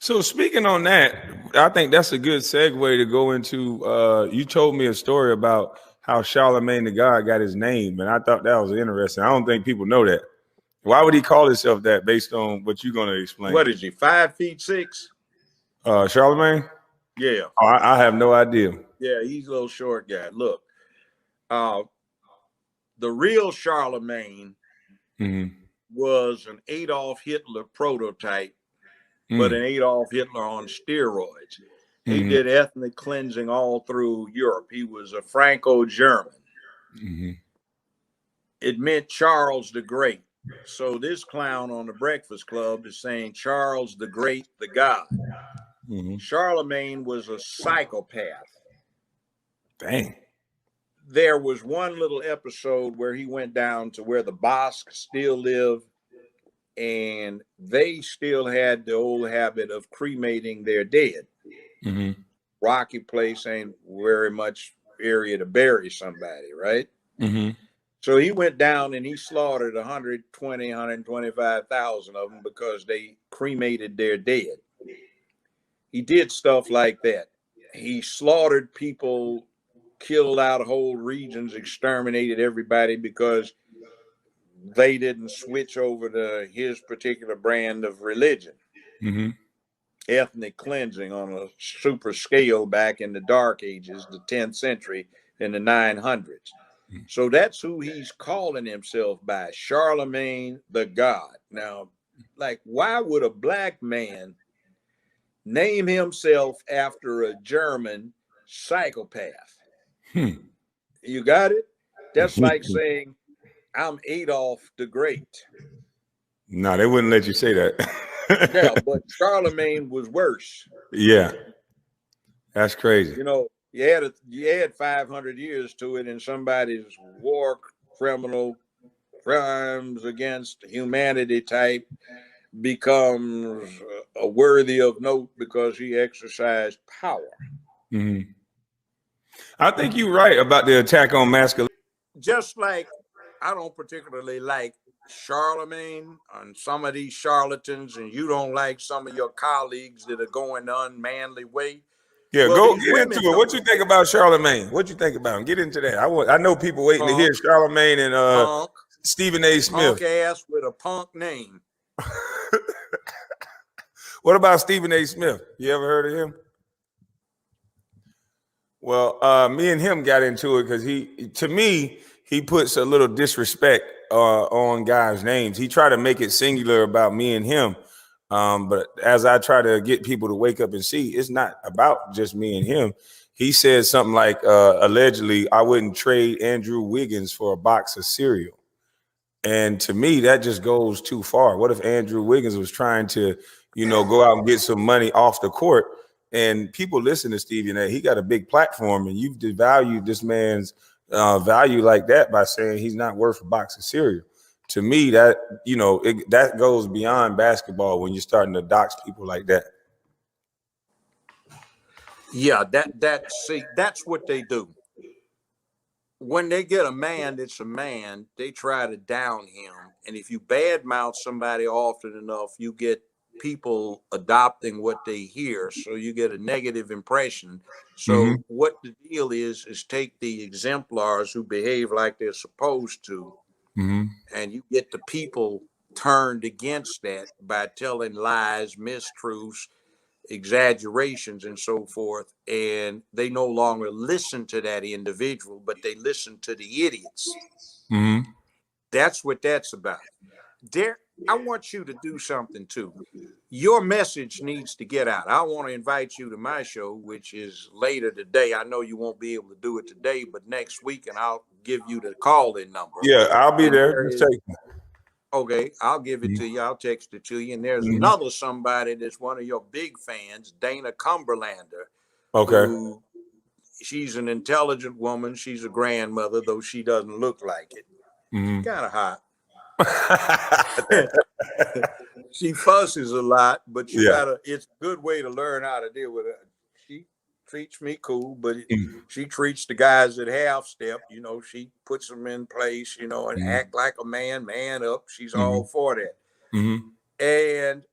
So speaking on that, I think that's a good segue to go into. You told me a story about how Charlemagne the God got his name, and I thought that was interesting. I don't think people know that. Why would he call himself that based on what you're going to explain? What is he, 5'6"? Charlemagne? Yeah. Oh, I have no idea. Yeah, he's a little short guy. Look, uh, the real Charlemagne was an Adolf Hitler prototype, but an Adolf Hitler on steroids. He did ethnic cleansing all through Europe. He was a Franco-German. It meant Charles the Great. So this clown on the Breakfast Club is saying Charles the Great, the God. Charlemagne was a psychopath. Dang. There was one little episode where he went down to where the Basques still live, and they still had the old habit of cremating their dead. Rocky place ain't very much area to bury somebody, right? So he went down and he slaughtered 120, 125,000 of them because they cremated their dead. He did stuff like that. He slaughtered people, killed out whole regions, exterminated everybody because they didn't switch over to his particular brand of religion. Ethnic cleansing on a super scale back in the Dark Ages, the 10th century, in the 900s. So that's who he's calling himself by, Charlemagne the God. Now, like, why would a black man name himself after a German psychopath? You got it? That's like saying, I'm Adolf the Great. No, they wouldn't let you say that. Yeah, but Charlemagne was worse. Yeah. That's crazy. You know, you had 500 years to it, and somebody's war criminal crimes against humanity type becomes a worthy of note because he exercised power. I think you're right about the attack on masculinity. Just like I don't particularly like Charlemagne and some of these charlatans, and you don't like some of your colleagues that are going the unmanly way. Yeah, well, go get into it. What you think about Charlemagne? What you think about him? Get into that. I know people waiting to hear Charlemagne and Stephen A. Smith. Punk ass with a punk name. What about Stephen A. Smith? You ever heard of him? Well, me and him got into it because to me, he puts a little disrespect on guys' names. He tried to make it singular about me and him. But as I try to get people to wake up and see, it's not about just me and him. He said something like, allegedly, I wouldn't trade Andrew Wiggins for a box of cereal. And to me, that just goes too far. What if Andrew Wiggins was trying to, go out and get some money off the court? And people listen to Stephen A. He got a big platform, and you've devalued this man's value like that by saying he's not worth a box of cereal. To me, that that goes beyond basketball when you're starting to dox people like that. Yeah, that's what they do. When they get a man that's a man, they try to down him. And if you badmouth somebody often enough, you get people adopting what they hear. So you get a negative impression. So what the deal is take the exemplars who behave like they're supposed to, and you get the people turned against that by telling lies, mistruths, exaggerations, and so forth. And they no longer listen to that individual, but they listen to the idiots. That's what that's about. I want you to do something too. Your message needs to get out. I want to invite you to my show, which is later today. I know you won't be able to do it today, but next week, and I'll give you the call-in number. Yeah, I'll be there. Okay, I'll give it to you. I'll text it to you. And there's another somebody that's one of your big fans, Dana Cumberlander. Okay. She's an intelligent woman. She's a grandmother, though she doesn't look like it. Kind of hot. She fusses a lot, but it's a good way to learn how to deal with it. She treats me cool, but she treats the guys at half step. She puts them in place, and act like a man up. She's all for that. And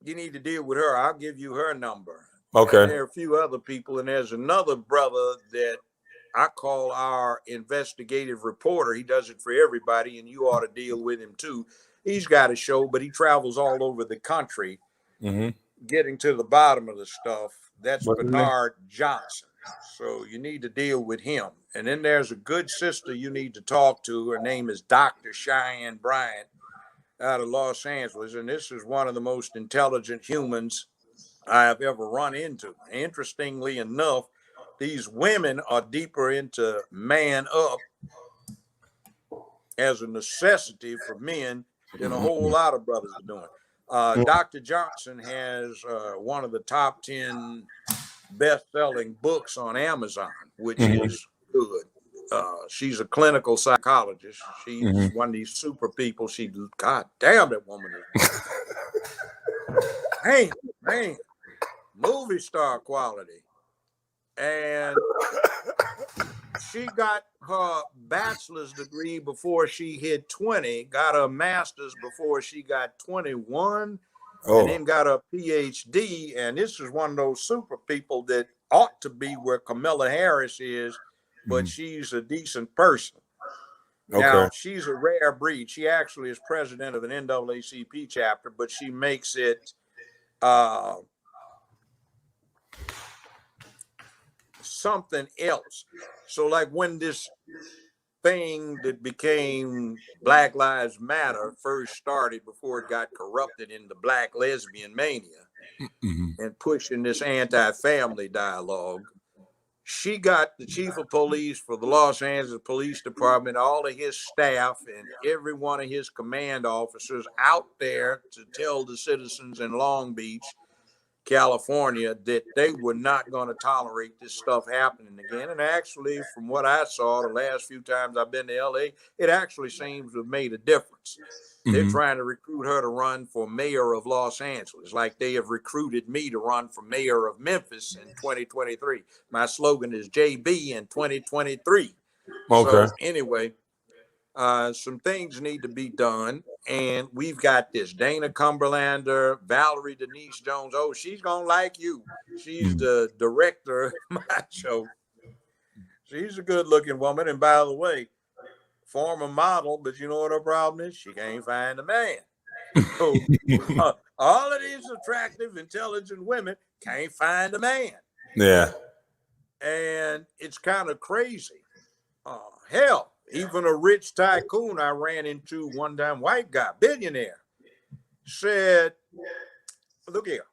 you need to deal with her. I'll give you her number. Okay. And there are a few other people, and there's another brother that I call our investigative reporter. He does it for everybody, and you ought to deal with him too. He's got a show, but he travels all over the country getting to the bottom of the stuff. That's Bernard Johnson. So you need to deal with him. And then there's a good sister you need to talk to. Her name is Dr. Cheyenne Bryant out of Los Angeles. And this is one of the most intelligent humans I have ever run into. Interestingly enough, these women are deeper into man up as a necessity for men than a whole lot of brothers are doing. Dr. Johnson has one of the top 10 best-selling books on Amazon, which is good. She's a clinical psychologist. She's one of these super people. God damn, that woman is man, movie star quality. And she got her bachelor's degree before she hit 20, got her master's before she got 21, and then got a PhD. And this is one of those super people that ought to be where Kamala Harris is, but she's a decent person. Okay. Now, she's a rare breed. She actually is president of an NAACP chapter, but she makes it something else. So like when this thing that became Black Lives Matter first started, before it got corrupted into Black lesbian mania and pushing this anti-family dialogue, she got the chief of police for the Los Angeles Police Department, all of his staff and every one of his command officers out there to tell the citizens in Long Beach, California, that they were not going to tolerate this stuff happening again. And actually, from what I saw the last few times I've been to LA, it actually seems to have made a difference. They're trying to recruit her to run for mayor of Los Angeles, like they have recruited me to run for mayor of Memphis in 2023. My slogan is JB in 2023. Okay. So anyway, some things need to be done. And we've got this Dana Cumberlander, Valerie Denise Jones. Oh, she's going to like you. She's the director of my show. She's a good looking woman. And by the way, former model, but you know what her problem is? She can't find a man. So, all of these attractive, intelligent women can't find a man. Yeah. And it's kind of crazy. Hell, even a rich tycoon I ran into one time, white guy, billionaire, said, look here,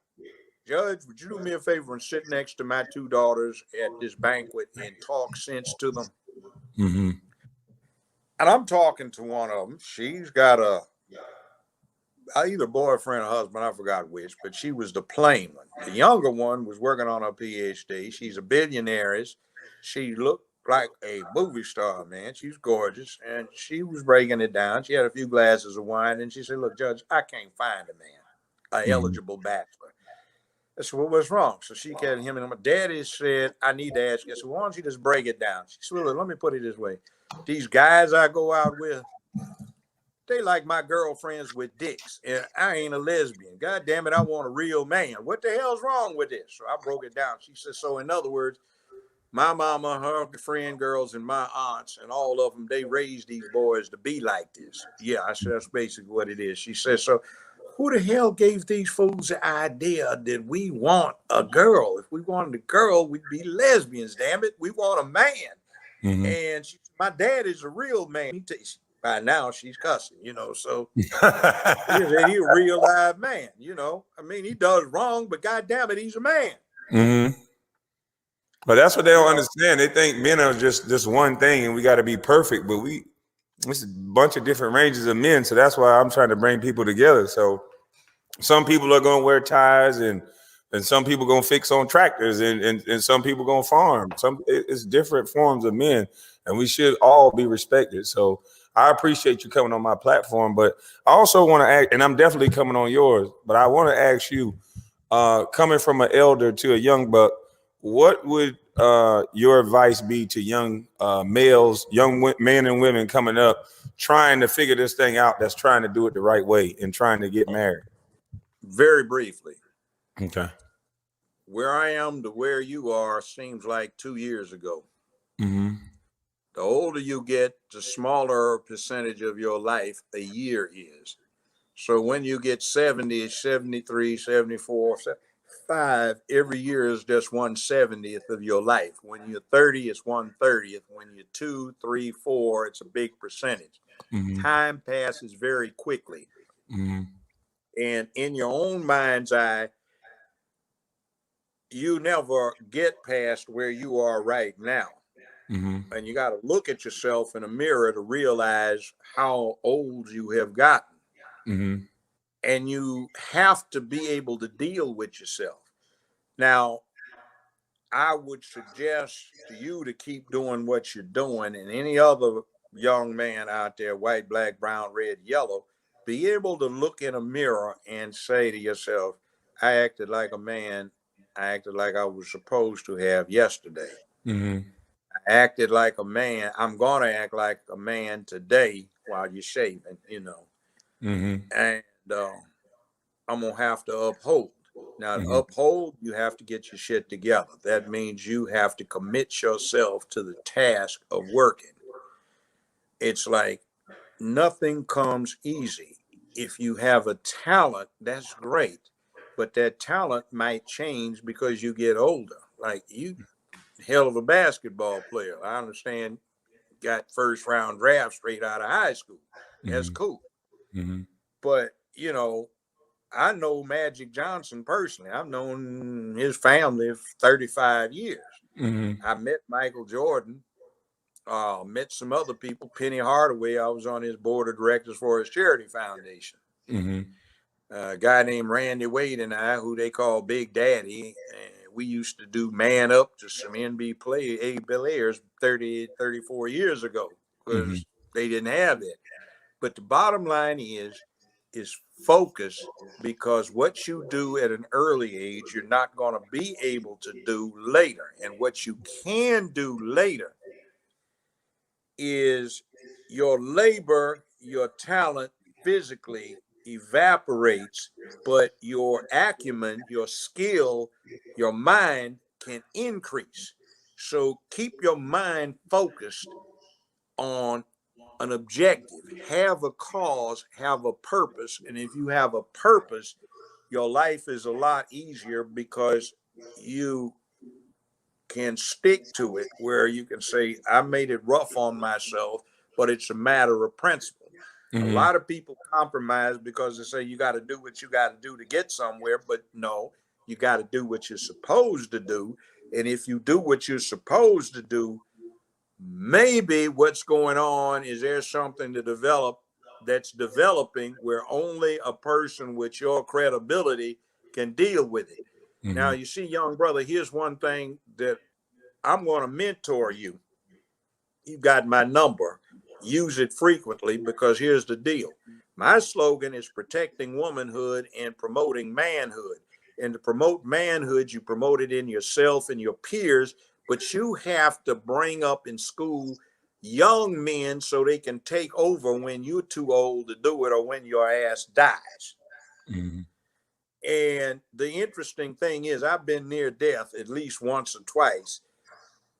Judge, would you do me a favor and sit next to my two daughters at this banquet and talk sense to them? And I'm talking to one of them. She's got either boyfriend or husband, I forgot which, but she was the plain one. The younger one was working on her PhD. She's a billionaire. She looked like a movie star, man. She's gorgeous. And she was breaking it down. She had a few glasses of wine. And she said, look, Judge, I can't find a man, an eligible bachelor. I said, well, what's wrong? So she had him, and my daddy said, I need to ask you. I said, why don't you just break it down? She said, well, let me put it this way. These guys I go out with, they like my girlfriends with dicks, and I ain't a lesbian. God damn it, I want a real man. What the hell's wrong with this? So I broke it down. She said, so in other words, my mama, her friend girls, and my aunts, and all of them, they raised these boys to be like this. Yeah, I said, that's basically what it is. She said, so who the hell gave these fools the idea that we want a girl? If we wanted a girl, we'd be lesbians, damn it. We want a man. And she said, my dad is a real man. By now, she's cussing, so he's a real live man, I mean, he does wrong, but God damn it, he's a man. But that's what they don't understand. They think men are just one thing and we got to be perfect, but it's a bunch of different ranges of men. So that's why I'm trying to bring people together. So some people are going to wear ties and some people going to fix on tractors and some people going to farm. It's different forms of men, and we should all be respected. So I appreciate you coming on my platform, but I also want to ask, and I'm definitely coming on yours, but I want to ask you, coming from an elder to a young buck, what would your advice be to young males, young men and women coming up, trying to figure this thing out, that's trying to do it the right way and trying to get married? Very briefly, Okay. where I am to where you are seems like 2 years ago. Mm-hmm. The older you get, the smaller percentage of your life a year is. So when you get 70, 73, 74, 75, every year is just 1/70th of your life. When you're 30, it's 1/30th. When you're 2, 3, 4, it's a big percentage. Mm-hmm. Time passes very quickly. Mm-hmm. And in your own mind's eye, you never get past where you are right now. Mm-hmm. And you got to look at yourself in a mirror to realize how old you have gotten. Mm-hmm. And you have to be able to deal with yourself. Now, I would suggest to you to keep doing what you're doing, and any other young man out there, white, black, brown, red, yellow, be able to look in a mirror and say to yourself, I acted like a man. I acted like I was supposed to have yesterday. Mm-hmm. I acted like a man. I'm going to act like a man today while you're shaving, Mm-hmm. and I'm going to have to uphold. Now, to Mm-hmm. uphold, you have to get your shit together. That means you have to commit yourself to the task of working. It's like nothing comes easy. If you have a talent, that's great. But that talent might change because you get older. Like you, hell of a basketball player. I understand, got first round draft straight out of high school. That's Mm-hmm. cool. Mm-hmm. But, I know Magic Johnson personally. I've known his family for 35 years. Mm-hmm. I met Michael Jordan, met some other people. Penny Hardaway, I was on his board of directors for his charity foundation. Mm-hmm. A guy named Randy Wade and I, who they call Big Daddy, we used to do Man Up to some NBA players 30, 34 years ago Mm-hmm. because they didn't have it. But the bottom line is focus, because what you do at an early age, you're not going to be able to do later. And what you can do later is your labor, your talent physically evaporates, but your acumen, your skill, your mind can increase. So keep your mind focused on an objective, have a cause, have a purpose. And if you have a purpose, your life is a lot easier because you can stick to it, where you can say, I made it rough on myself, but it's a matter of principle. A Mm-hmm. lot of people compromise because they say you got to do what you got to do to get somewhere, but no, you got to do what you're supposed to do. And if you do what you're supposed to do, maybe what's going on is there's something to develop that's developing where only a person with your credibility can deal with it. Now, Mm-hmm. you see, young brother, here's one thing that I'm going to mentor you. You got my number. Use it frequently, because here's the deal. My slogan is protecting womanhood and promoting manhood. And to promote manhood, you promote it in yourself and your peers, but you have to bring up in school young men so they can take over when you're too old to do it or when your ass dies. Mm-hmm. And the interesting thing is, I've been near death at least once or twice.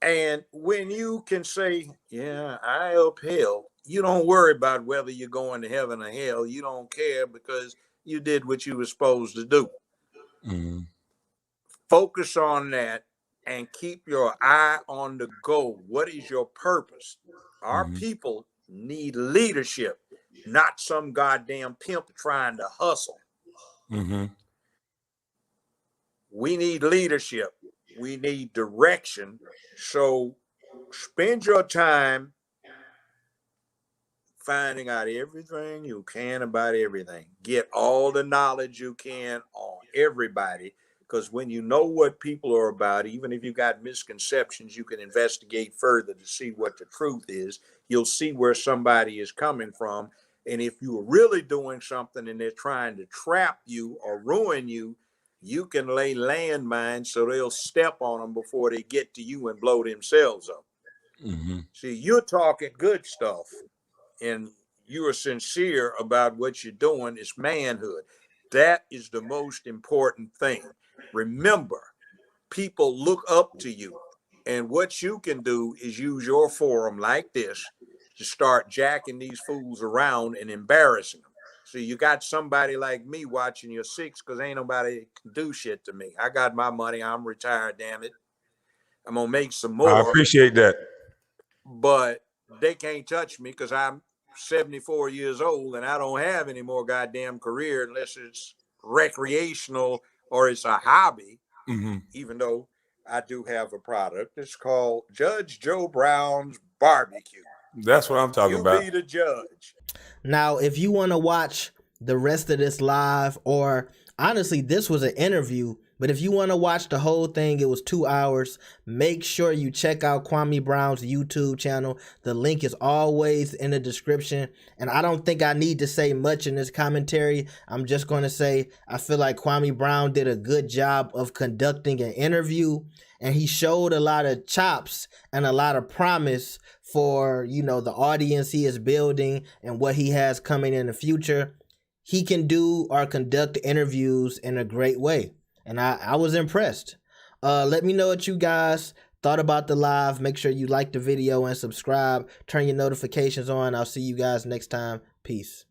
And when you can say, yeah, I upheld, you don't worry about whether you're going to heaven or hell. You don't care because you did what you were supposed to do. Mm-hmm. Focus on that and keep your eye on the goal. What is your purpose? Our Mm-hmm. people need leadership, not some goddamn pimp trying to hustle. Mm-hmm. We need leadership. We need direction. So spend your time finding out everything you can about everything. Get all the knowledge you can on everybody, because when you know what people are about, even if you got misconceptions, you can investigate further to see what the truth is. You'll see where somebody is coming from. And if you are really doing something and they're trying to trap you or ruin you, you can lay landmines so they'll step on them before they get to you and blow themselves up. Mm-hmm. See, you're talking good stuff and you are sincere about what you're doing. Is manhood. That is the most important thing. Remember, people look up to you. And what you can do is use your forum like this to start jacking these fools around and embarrassing them. So you got somebody like me watching your six because ain't nobody can do shit to me. I got my money. I'm retired, damn it. I'm going to make some I more. appreciate that. But they can't touch me because I'm 74 years old and I don't have any more goddamn career unless it's recreational or it's a hobby, even though I do have a product. It's called Judge Joe Brown's Barbecue. That's what I'm talking You about. be the judge. Now, if you want to watch the rest of this live, or honestly, this was an interview, but if you want to watch the whole thing, it was 2 hours. Make sure you check out Kwame Brown's YouTube channel. The link is always in the description. And I don't think I need to say much in this commentary. I'm just going to say I feel like Kwame Brown did a good job of conducting an interview. And he showed a lot of chops and a lot of promise for, you know, the audience he is building and what he has coming in the future. He can do or conduct interviews in a great way. And I was impressed. Let me know what you guys thought about the live. Make sure you like the video and subscribe. Turn your notifications on. I'll see you guys next time. Peace.